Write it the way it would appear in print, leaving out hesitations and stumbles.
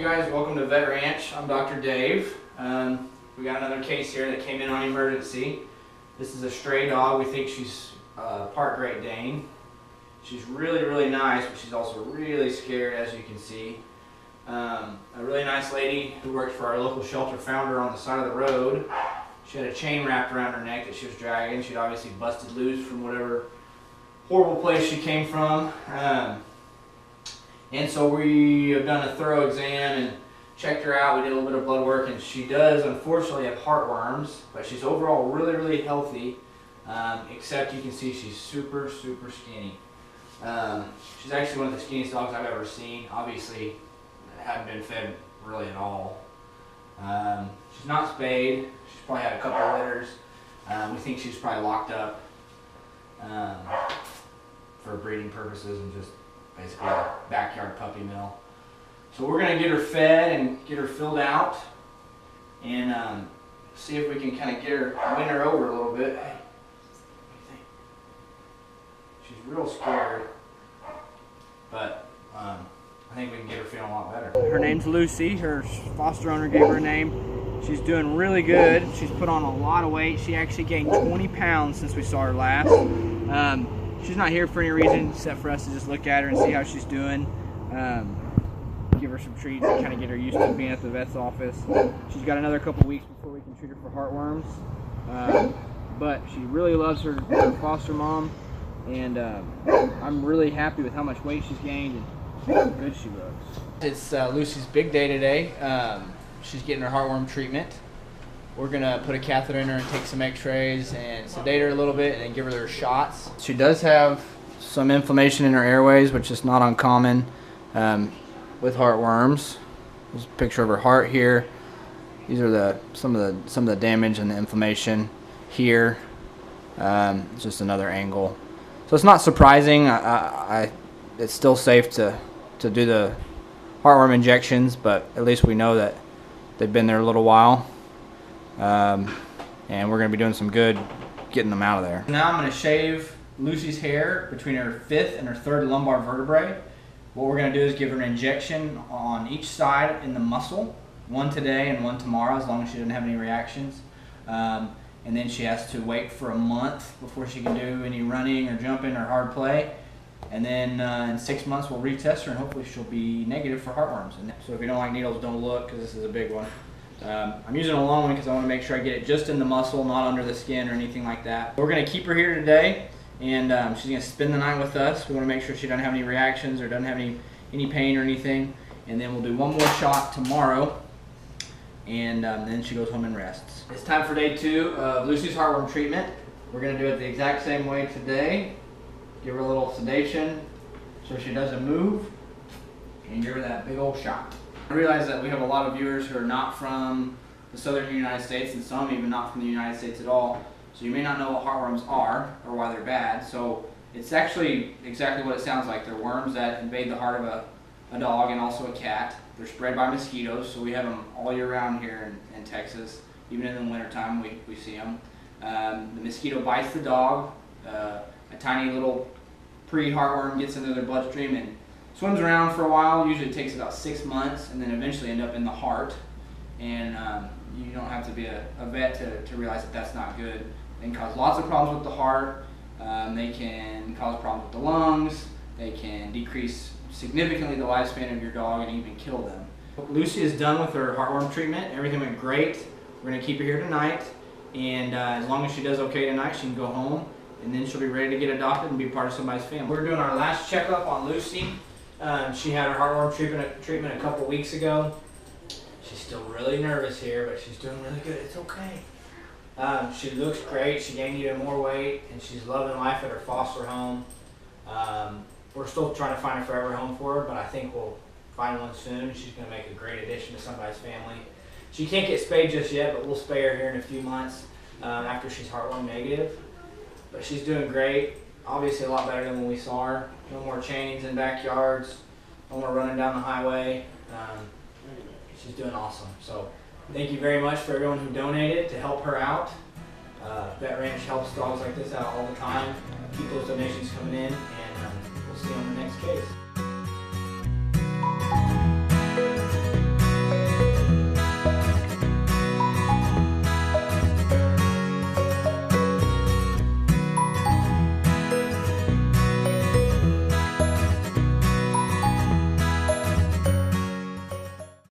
guys, welcome to Vet Ranch. I'm Dr. Dave. We got another case here that came in on emergency. This is a stray dog. We think she's part Great Dane. She's really nice, but she's also really scared, as you can see. A really nice lady who worked for our local shelter found her on the side of the road. She had a chain wrapped around her neck that she was dragging. She'd obviously busted loose from whatever horrible place she came from. And so we have done a thorough exam and checked her out. We did a little bit of blood work, and she does unfortunately have heartworms, but she's overall really healthy, except you can see she's super skinny. She's actually one of the skinniest dogs I've ever seen. Obviously, haven't been fed really at all. She's not spayed. She's probably had a couple of litters. We think she's probably locked up for breeding purposes and just basically a backyard puppy mill. So we're going to get her fed and get her filled out and see if we can kind of get her, win her over a little bit. Hey, what do you think? She's real scared, but I think we can get her feeling a lot better. Her name's Lucy. Her foster owner gave her a name. She's doing really good. She's put on a lot of weight. She actually gained 20 pounds since we saw her last. She's not here for any reason except for us to just look at her and see how she's doing. Give her some treats and kind of get her used to being at the vet's office. She's got another couple weeks before we can treat her for heartworms. But she really loves her foster mom, and I'm really happy with how much weight she's gained and how good she looks. It's Lucy's big day today. She's getting her heartworm treatment. We're gonna put a catheter in her and take some x-rays and sedate her a little bit and then give her their shots. She does have some inflammation in her airways, which is not uncommon with heartworms. There's a picture of her heart here. These are some of the damage and the inflammation here. It's just another angle. So it's not surprising. It's still safe to do the heartworm injections, but at least we know that they've been there a little while. And we're going to be doing some good getting them out of there. Now I'm going to shave Lucy's hair between her 5th and her 3rd lumbar vertebrae. What we're going to do is give her an injection on each side in the muscle, one today and one tomorrow, as long as she doesn't have any reactions. And then she has to wait for a month before she can do any running or jumping or hard play. And then in 6 months we'll retest her and hopefully she'll be negative for heartworms. And so if you don't like needles, don't look, because this is a big one. I'm using a long one because I want to make sure I get it just in the muscle, not under the skin or anything like that. We're going to keep her here today, and she's going to spend the night with us. We want to make sure she doesn't have any reactions or doesn't have any pain or anything. And then we'll do one more shot tomorrow, and then she goes home and rests. It's time for day 2 of Lucy's heartworm treatment. We're going to do it the exact same way today. Give her a little sedation so she doesn't move, and give her that big old shot. I realize that we have a lot of viewers who are not from the southern United States, and some even not from the United States at all. So you may not know what heartworms are or why they're bad. So it's actually exactly what it sounds like. They're worms that invade the heart of a dog and also a cat. They're spread by mosquitoes, so we have them all year round here in Texas. Even in the wintertime we see them. The mosquito bites the dog. A tiny little pre-heartworm gets into their bloodstream and swims around for a while. Usually it takes about 6 months, and then eventually end up in the heart. And you don't have to be a vet to realize that that's not good. They can cause lots of problems with the heart. They can cause problems with the lungs. They can decrease significantly the lifespan of your dog and even kill them. Lucy is done with her heartworm treatment. Everything went great. We're going to keep her here tonight, and as long as she does okay tonight, she can go home, and then she'll be ready to get adopted and be part of somebody's family. We're doing our last checkup on Lucy. She had her heartworm treatment a couple weeks ago. She's still really nervous here, but she's doing really good. It's okay. She looks great. She gained even more weight, and she's loving life at her foster home. We're still trying to find a forever home for her, but I think we'll find one soon. She's going to make a great addition to somebody's family. She can't get spayed just yet, but we'll spay her here in a few months after she's heartworm negative. But she's doing great. Obviously a lot better than when we saw her. No more chains in backyards. No more running down the highway. She's doing awesome. So thank you very much for everyone who donated to help her out. Vet Ranch helps dogs like this out all the time. Keep those donations coming in, and we'll see you on the next case.